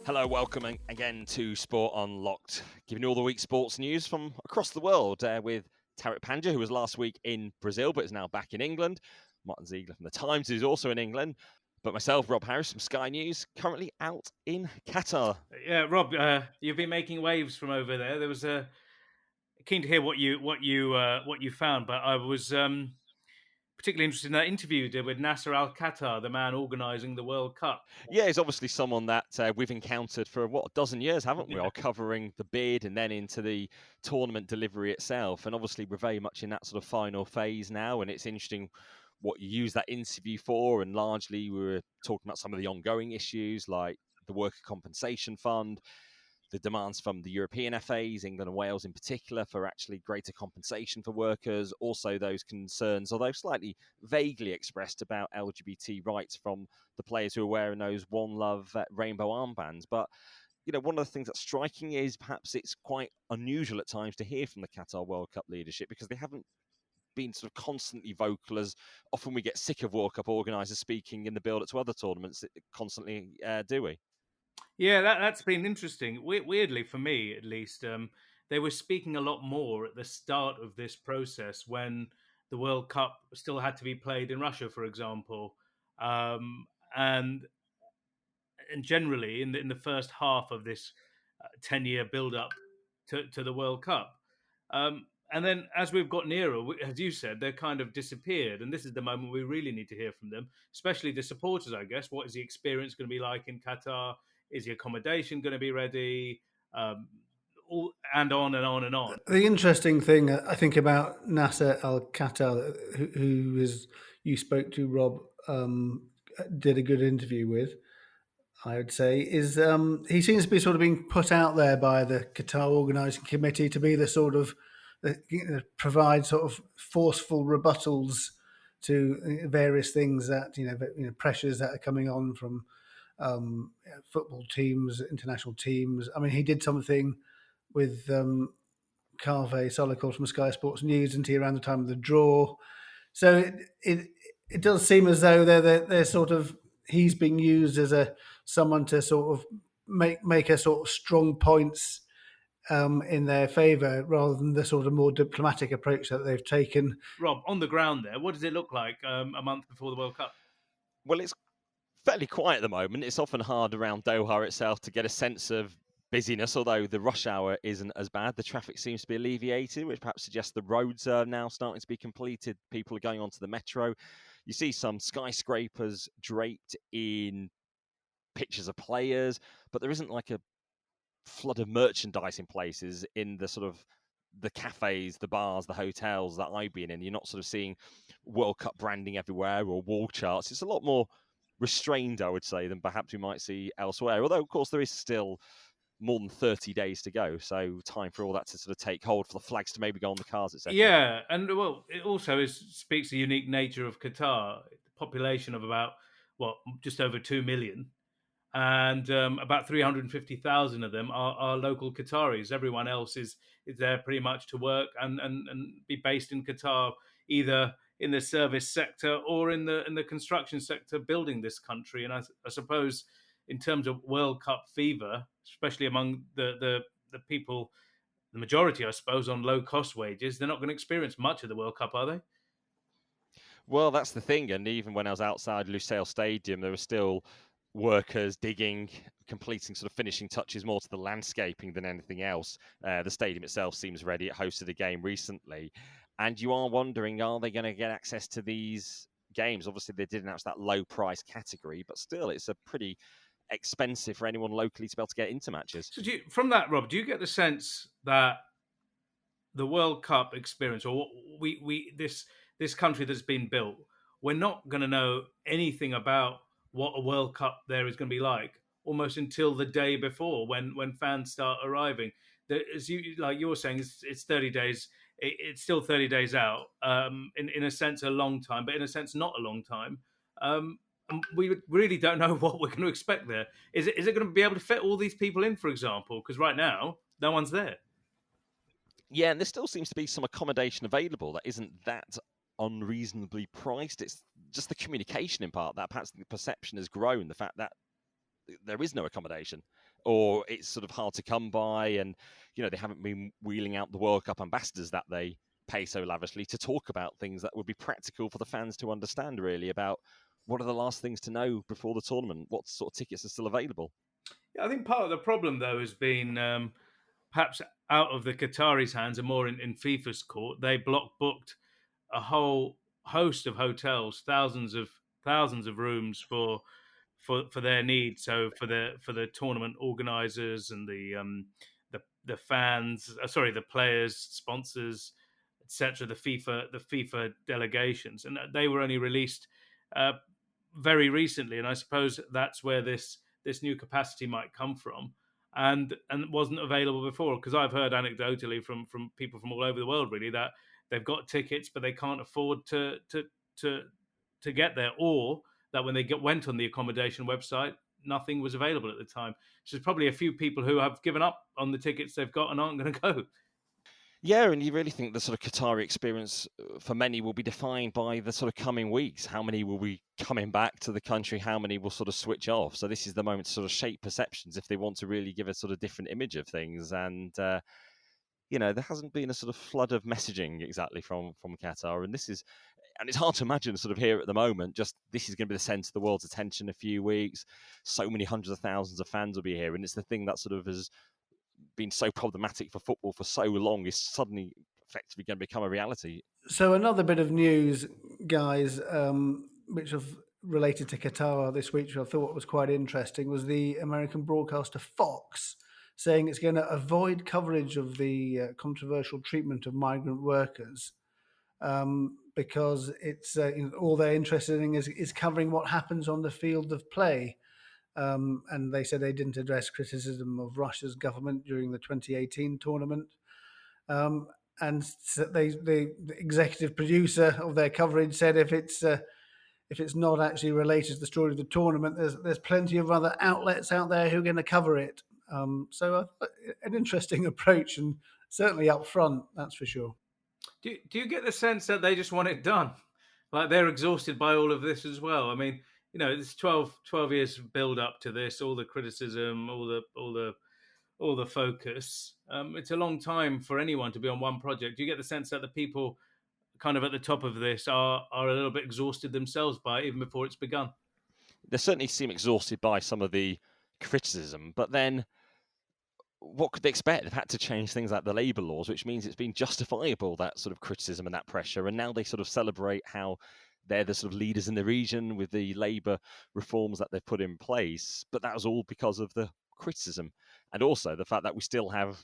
Hello, welcome again to Sport Unlocked, giving you all the week's sports news from across the world with Tariq Panja, who was last week in Brazil but is now back in England. Martyn Ziegler from The Times, who's also in England. But myself, Rob Harris from Sky News, currently out in Qatar. Yeah, Rob, you've been making waves from over there. There was keen to hear what you found, but I was particularly interested in that interview you did with Nasser Al Khater, the man organising the World Cup. Yeah, he's obviously someone that we've encountered for, a dozen years, haven't we? Yeah. All covering the bid and then into the tournament delivery itself. And obviously, we're very much in that sort of final phase now. And it's interesting what you use that interview for. And largely, we were talking about some of the ongoing issues like the Worker Compensation Fund, the demands from the European FAs, England and Wales in particular, for actually greater compensation for workers. Also, those concerns, although slightly vaguely expressed, about LGBT rights from the players who are wearing those One Love rainbow armbands. But one of the things that's striking is perhaps it's quite unusual at times to hear from the Qatar World Cup leadership because they haven't been sort of constantly vocal, as often we get sick of World Cup organisers speaking in the build-up to other tournaments constantly, do we? Yeah, that's been interesting. Weirdly, for me at least, they were speaking a lot more at the start of this process when the World Cup still had to be played in Russia, for example, um, and and generally in the first half of this 10-year build up to the World Cup. And then as we've got nearer, as you said, they're kind of disappeared. And this is the moment we really need to hear from them, especially the supporters, I guess. What is the experience going to be like in Qatar? Is the accommodation going to be ready? And on and on and on. The interesting thing I think about Nasser Al Khater, who is you spoke to, Rob, did a good interview with, I would say, is he seems to be sort of being put out there by the Qatar organising committee to be the sort of provide sort of forceful rebuttals to various things that pressures that are coming on from football teams, international teams. I mean, he did something with Carve Solikol from Sky Sports News, and around the time of the draw. So it does seem as though they're sort of he's being used as someone to sort of make a sort of strong points in their favour, rather than the sort of more diplomatic approach that they've taken. Rob, on the ground there, what does it look like a month before the World Cup? Well, it's fairly quiet at the moment. It's often hard around Doha itself to get a sense of busyness, although the rush hour isn't as bad. The traffic seems to be alleviated, which perhaps suggests the roads are now starting to be completed. People are going onto the metro. You see some skyscrapers draped in pictures of players, but there isn't like a flood of merchandise in places in the sort of the cafes, the bars, the hotels that I've been in. You're not sort of seeing World Cup branding everywhere or wall charts. It's a lot more restrained, I would say, than perhaps we might see elsewhere. Although, of course, there is still more than 30 days to go. So time for all that to sort of take hold, for the flags to maybe go on the cars, etc. Yeah, and well, it also speaks to the unique nature of Qatar. Population of about just over 2 million, and about 350,000 of them are local Qataris. Everyone else is there pretty much to work and be based in Qatar, either in the service sector or in the construction sector, building this country. And I suppose in terms of World Cup fever, especially among the people, the majority, I suppose, on low cost wages, they're not going to experience much of the World Cup, are they? Well, that's the thing. And even when I was outside Lusail Stadium, there were still workers digging, completing sort of finishing touches more to the landscaping than anything else. The stadium itself seems ready. It hosted a game recently. And you are wondering, are they going to get access to these games? Obviously, they did announce that low price category, but still, it's a pretty expensive for anyone locally to be able to get into matches. So, from that, Rob, do you get the sense that the World Cup experience, or this country that's been built, we're not going to know anything about what a World Cup there is going to be like almost until the day before, when fans start arriving. As you're saying, it's 30 days. It's still 30 days out. In a sense, a long time, but in a sense, not a long time. And we really don't know what we're going to expect there. Is it going to be able to fit all these people in, for example? Because right now, no one's there. Yeah, and there still seems to be some accommodation available that isn't that unreasonably priced. It's just the communication in part that perhaps the perception has grown. The fact that there is no accommodation, or it's sort of hard to come by, and they haven't been wheeling out the World Cup ambassadors that they pay so lavishly to talk about things that would be practical for the fans to understand, really, about what are the last things to know before the tournament, what sort of tickets are still available. Yeah, I think part of the problem, though, has been perhaps out of the Qataris' hands and more in FIFA's court. They block booked a whole host of hotels, thousands of rooms for their needs. So for the tournament organisers and the fans, the players, sponsors, etc. The FIFA delegations, and they were only released uh, very recently. And I suppose that's where this new capacity might come from. And wasn't available before, because I've heard anecdotally from people from all over the world, really, that they've got tickets but they can't afford to get there, or that when they went on the accommodation website, nothing was available at the time. So there's probably a few people who have given up on the tickets they've got and aren't going to go. Yeah, and you really think the sort of Qatari experience for many will be defined by the sort of coming weeks. How many will be coming back to the country? How many will sort of switch off? So this is the moment to sort of shape perceptions if they want to really give a sort of different image of things. And there hasn't been a sort of flood of messaging exactly from Qatar, and it's hard to imagine sort of here at the moment. Just this is going to be the centre of the world's attention in a few weeks. So many hundreds of thousands of fans will be here, and it's the thing that sort of has been so problematic for football for so long is suddenly effectively going to become a reality. So another bit of news, guys, which have related to Qatar this week, which I thought was quite interesting, was the American broadcaster Fox saying it's going to avoid coverage of the controversial treatment of migrant workers because it's all they're interested in is covering what happens on the field of play. And they said they didn't address criticism of Russia's government during the 2018 tournament. And the executive producer of their coverage said if it's not actually related to the story of the tournament, there's plenty of other outlets out there who are going to cover it. So an interesting approach, and certainly up front, that's for sure. Do you get the sense that they just want it done? Like they're exhausted by all of this as well? I mean, it's 12 years build up to this, all the criticism, all the focus. It's a long time for anyone to be on one project. Do you get the sense that the people kind of at the top of this are a little bit exhausted themselves by it, even before it's begun? They certainly seem exhausted by some of the criticism, but then what could they expect? They've had to change things like the labour laws, which means it's been justifiable, that sort of criticism and that pressure. And now they sort of celebrate how they're the sort of leaders in the region with the labour reforms that they've put in place. But that was all because of the criticism, and also the fact that we still have,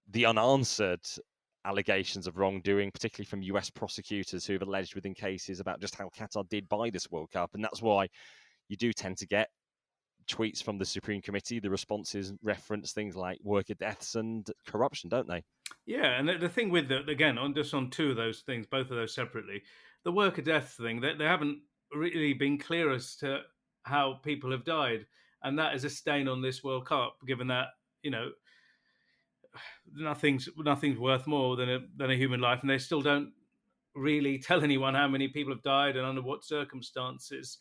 the unanswered allegations of wrongdoing, particularly from US prosecutors who have alleged within cases about just how Qatar did buy this World Cup. And that's why you do tend to get tweets from the Supreme Committee. The responses reference things like worker deaths and corruption, don't they? Yeah, and the thing with again, on two of those things, both of those separately, the worker death thing, they haven't really been clear as to how people have died, and that is a stain on this World Cup, given that nothing's worth more than a human life, and they still don't really tell anyone how many people have died and under what circumstances,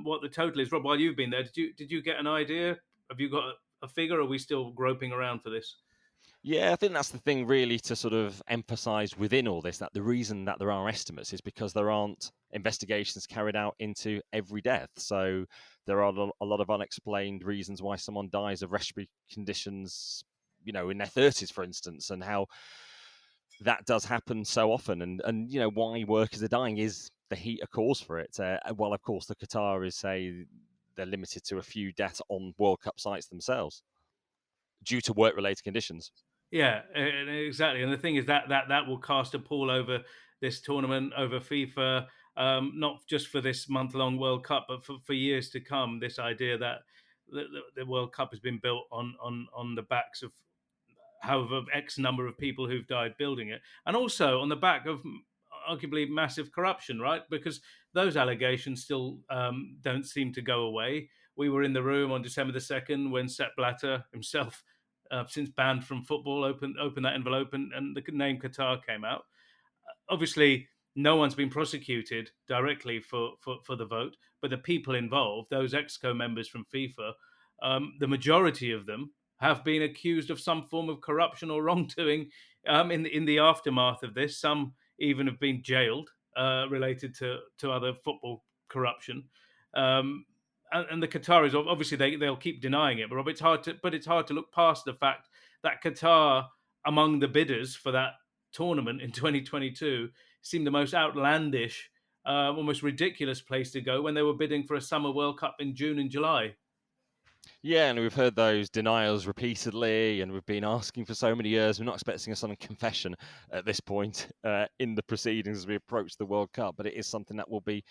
what the total is. Rob, while you've been there, did you get an idea? Have you got a figure? Or are we still groping around for this? Yeah, I think that's the thing really to sort of emphasize within all this, that the reason that there are estimates is because there aren't investigations carried out into every death. So there are a lot of unexplained reasons why someone dies of respiratory conditions, in their 30s, for instance, and how that does happen so often. And why workers are dying is the heat a cause for it. While, of course, the Qataris say they're limited to a few deaths on World Cup sites themselves due to work-related conditions. Yeah, exactly. And the thing is that will cast a pall over this tournament, over FIFA, not just for this month-long World Cup, but for years to come. This idea that the World Cup has been built on the backs of however X number of people who've died building it, and also on the back of arguably massive corruption, right? Because those allegations still don't seem to go away. We were in the room on December the 2nd when Sepp Blatter himself, since banned from football, opened that envelope and the name Qatar came out. Obviously, no one's been prosecuted directly for the vote, but the people involved, those ExCo members from FIFA, the majority of them have been accused of some form of corruption or wrongdoing in the aftermath of this. Some even have been jailed related to other football corruption. And the Qataris, obviously, they'll keep denying it, but Rob, it's hard to look past the fact that Qatar, among the bidders for that tournament in 2022, seemed the most outlandish, almost ridiculous place to go when they were bidding for a Summer World Cup in June and July. Yeah, and we've heard those denials repeatedly, and we've been asking for so many years. We're not expecting a sudden confession at this point in the proceedings as we approach the World Cup, but it is something that will be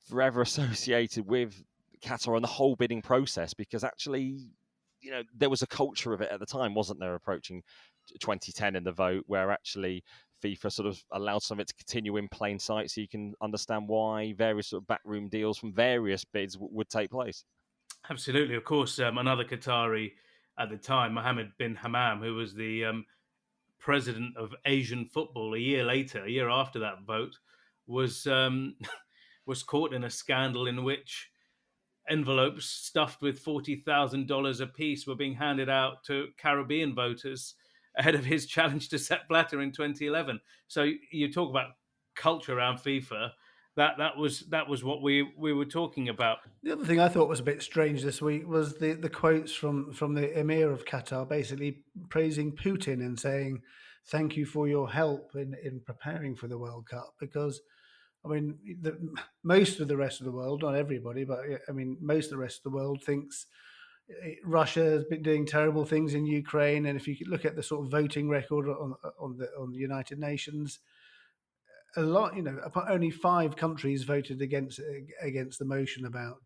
forever associated with Qatar and the whole bidding process, because actually, there was a culture of it at the time, wasn't there, approaching 2010 in the vote, where actually FIFA sort of allowed some of it to continue in plain sight, so you can understand why various sort of backroom deals from various bids would take place. Absolutely. Of course, another Qatari at the time, Mohammed bin Hammam, who was the president of Asian football a year after that vote, was was caught in a scandal in which envelopes stuffed with $40,000 apiece were being handed out to Caribbean voters ahead of his challenge to Sepp Blatter in 2011. So you talk about culture around FIFA. That was what we were talking about. The other thing I thought was a bit strange this week was the quotes from the Emir of Qatar, basically praising Putin and saying, "Thank you for your help in preparing for the World Cup." Because, I mean, most of the rest of the world, not everybody, but I mean, most of the rest of the world thinks Russia has been doing terrible things in Ukraine, and if you look at the sort of voting record on the United Nations, a lot, only 5 countries voted against the motion about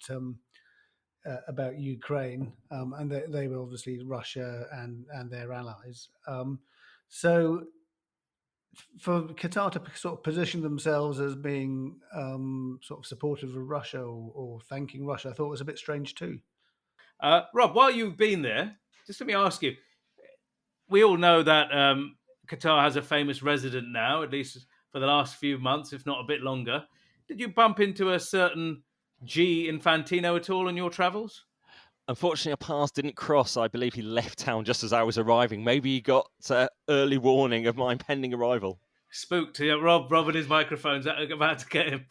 Ukraine, and they were obviously Russia and their allies. So for Qatar to sort of position themselves as being sort of supportive of Russia or thanking Russia, I thought was a bit strange too. Rob, while you've been there, just let me ask you. We all know that Qatar has a famous resident now, at least for the last few months, if not a bit longer. Did you bump into a certain G Infantino at all on your travels? Unfortunately, our paths didn't cross. I believe he left town just as I was arriving. Maybe he got early warning of my impending arrival. Spooked. Yeah, Rob and his microphone's about to get him.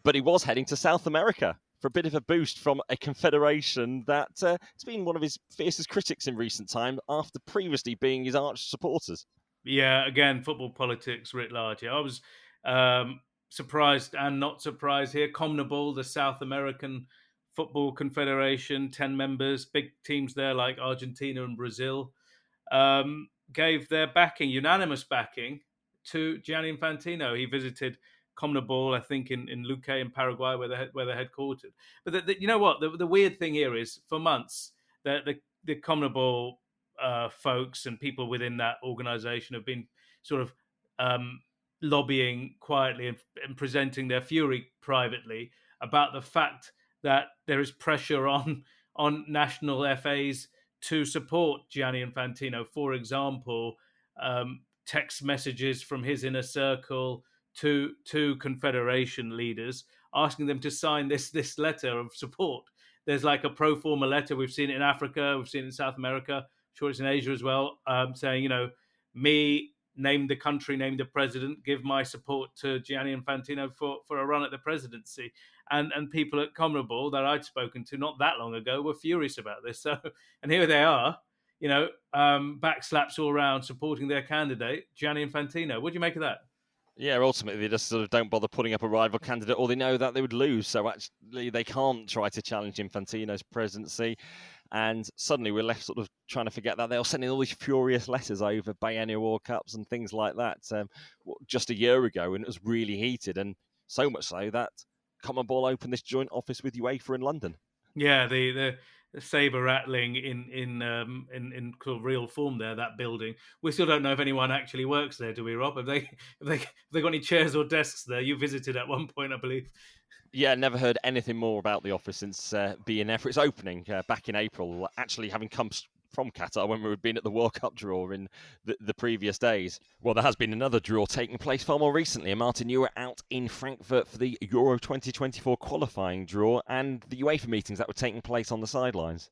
But he was heading to South America for a bit of a boost from a confederation that has been one of his fiercest critics in recent time, after previously being his arch supporters. Yeah, again, football politics writ large. Yeah, I was surprised and not surprised here. CONMEBOL, the South American Football Confederation, 10 members, big teams there like Argentina and Brazil, gave their unanimous backing to Gianni Infantino. He visited CONMEBOL, I think, in Luque in Paraguay, where they're headquartered. But you know what? The weird thing here is, for months, the CONMEBOL folks and people within that organization have been sort of lobbying quietly and presenting their fury privately about the fact that there is pressure on national FAs to support Gianni Infantino. For example, text messages from his inner circle to confederation leaders asking them to sign this letter of support. There's like a pro forma letter. We've seen it in Africa. We've seen it in South America. I'm sure it's in Asia as well, saying, me, name the country, name the president, give my support to Gianni Infantino for a run at the presidency. And people at CONMEBOL that I'd spoken to not that long ago were furious about this. So, and here they are, back slaps all around supporting their candidate, Gianni Infantino. What do you make of that? Yeah, ultimately they just sort of don't bother putting up a rival candidate, or they know that they would lose. So actually they can't try to challenge Infantino's presidency. And suddenly we're left sort of trying to forget that. They're sending all these furious letters over biennial World Cups and things like that just a year ago, and it was really heated. And so much so that CONMEBOL opened this joint office with UEFA in London. Yeah, the saber rattling in sort of real form there, that building. We still don't know if anyone actually works there, do we, Rob? Have they got any chairs or desks there? You visited at one point, I believe. Yeah, never heard anything more about the office since being there for its opening back in April. Actually, having come from Qatar when we've been at the World Cup draw in the previous days. Well, there has been another draw taking place far more recently. And Martyn, you were out in Frankfurt for the Euro 2024 qualifying draw and the UEFA meetings that were taking place on the sidelines.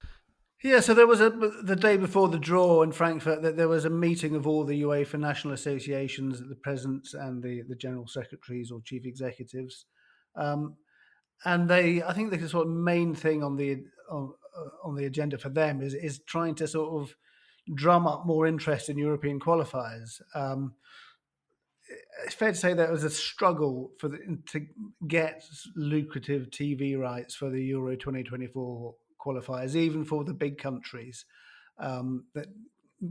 Yeah, so there was the day before the draw in Frankfurt that there was a meeting of all the UEFA national associations, the presidents and the general secretaries or chief executives, and I think the sort of main thing on the agenda for them is trying to sort of drum up more interest in European qualifiers. It's fair to say that it was a struggle to get lucrative TV rights for the Euro 2024 qualifiers, even for the big countries. That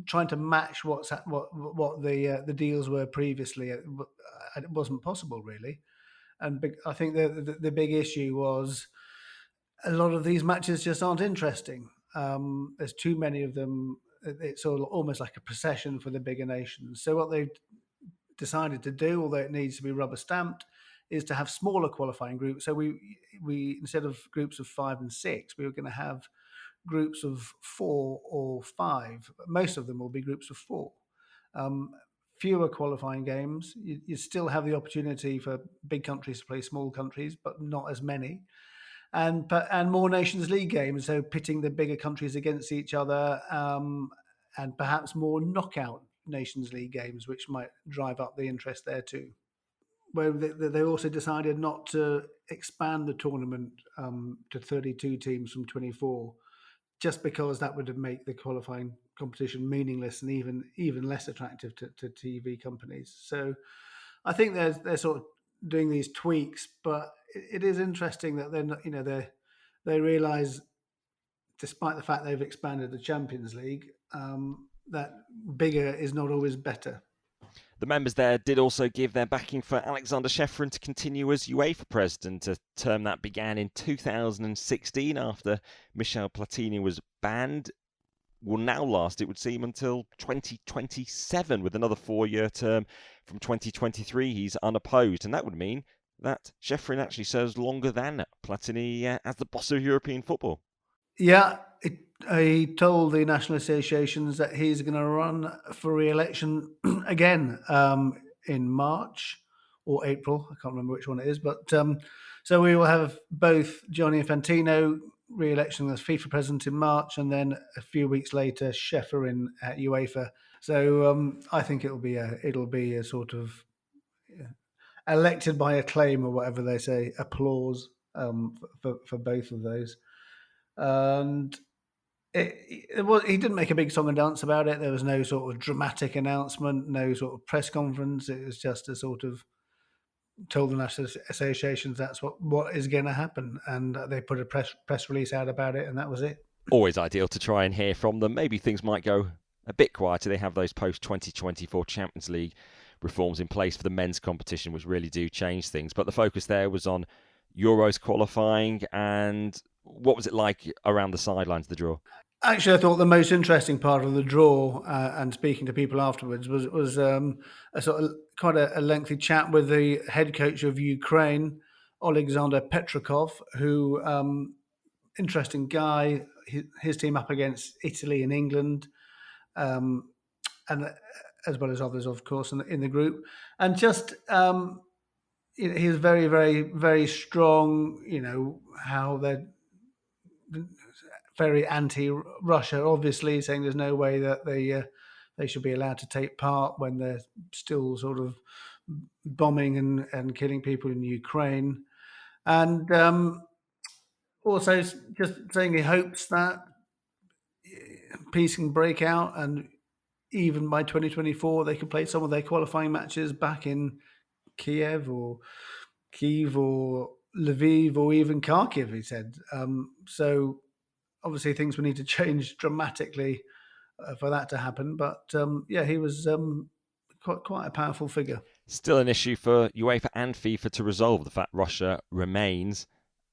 trying to match what the deals were previously, it wasn't possible really. And I think the big issue was a lot of these matches just aren't interesting. There's too many of them. It's almost like a procession for the bigger nations. So what they've decided to do, although it needs to be rubber stamped, is to have smaller qualifying groups. So we instead of groups of 5 and 6, we were going to have groups of 4 or 5. Most of them will be groups of 4. Fewer qualifying games. You still have the opportunity for big countries to play small countries, but not as many. And more Nations League games, so pitting the bigger countries against each other, and perhaps more knockout Nations League games, which might drive up the interest there too. Where they also decided not to expand the tournament to 32 teams from 24, just because that would make the qualifying competition meaningless and even less attractive to TV companies. So I think they're sort of doing these tweaks, but it is interesting that they're not, they realise, despite the fact they've expanded the Champions League, that bigger is not always better. The members there did also give their backing for Alexander Ceferin to continue as UEFA president, a term that began in 2016 after Michel Platini was banned. Will now last, it would seem, until 2027, with another 4-year term from 2023. He's unopposed, and that would mean that Ceferin actually serves longer than Platini as the boss of European football. Yeah, he told the national associations that he's going to run for re-election again in March or April. I can't remember which one it is, but so we will have both Gianni Infantino re-election as FIFA president in March, and then a few weeks later Ceferin at UEFA. So I think it'll be a sort of elected by acclaim, or whatever they say, applause for both of those. And he didn't make a big song and dance about it. There was no sort of dramatic announcement, no sort of press conference. It was just a sort of told the national associations that's what is going to happen, and they put a press release out about it, and that was it. Always ideal to try and hear from them. Maybe things might go a bit quieter. They have those post-2024 Champions League reforms in place for the men's competition, which really do change things. But the focus there was on Euros qualifying. And what was it like around the sidelines of the draw? Actually, I thought the most interesting part of the draw, and speaking to people afterwards, was a sort of quite a lengthy chat with the head coach of Ukraine, Alexander Petrikov, who, interesting guy, his team up against Italy and England, and as well as others, of course, in the group. And just, he's very, very, very strong, how they're very anti-Russia, obviously, saying there's no way that they should be allowed to take part when they're still sort of bombing and killing people in Ukraine. And also just saying he hopes that peace can break out, and even by 2024 they could play some of their qualifying matches back in Kiev or Lviv or even Kharkiv, he said. So obviously things will need to change dramatically for that to happen. But he was quite a powerful figure. Still an issue for UEFA and FIFA to resolve, the fact Russia remains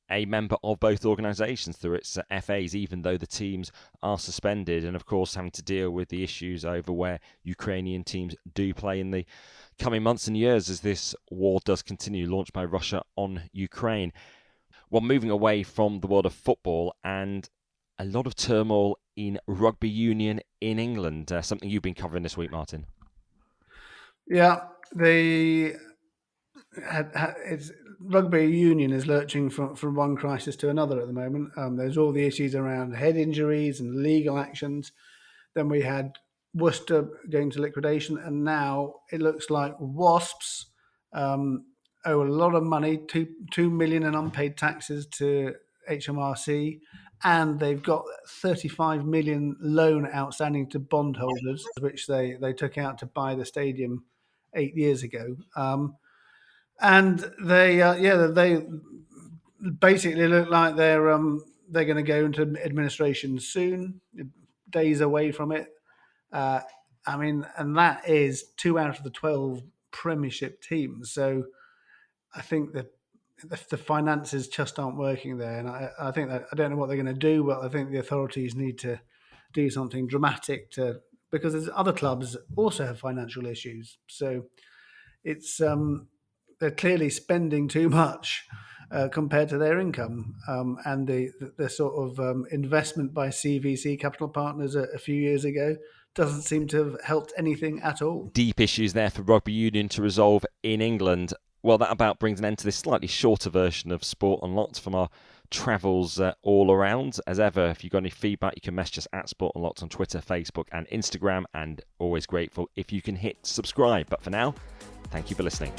a member of both organisations through its FAs, even though the teams are suspended, and of course having to deal with the issues over where Ukrainian teams do play in the coming months and years as this war does continue, launched by Russia on Ukraine. Well, moving away from the world of football and a lot of turmoil in rugby union in England, something you've been covering this week, Martyn. Yeah, rugby union is lurching from one crisis to another at the moment. There's all the issues around head injuries and legal actions. Then we had Worcester going to liquidation, and now it looks like Wasps owe a lot of money, 2 million in unpaid taxes to HMRC, and they've got 35 million loan outstanding to bondholders, which they took out to buy the stadium 8 years ago. And they basically look like they're going to go into administration soon, days away from it. And that is 2 out of the 12 Premiership teams. So I think that the finances just aren't working there, and I think that I don't know what they're going to do, but I think the authorities need to do something dramatic because there's other clubs also have financial issues. So it's they're clearly spending too much compared to their income, and the sort of investment by CVC Capital Partners a few years ago doesn't seem to have helped anything at all. Deep issues there for rugby union to resolve in England. Well, that about brings an end to this slightly shorter version of Sport Unlocked from our travels all around. As ever, if you've got any feedback, you can message us at Sport Unlocked on Twitter, Facebook and Instagram, and always grateful if you can hit subscribe. But for now, thank you for listening.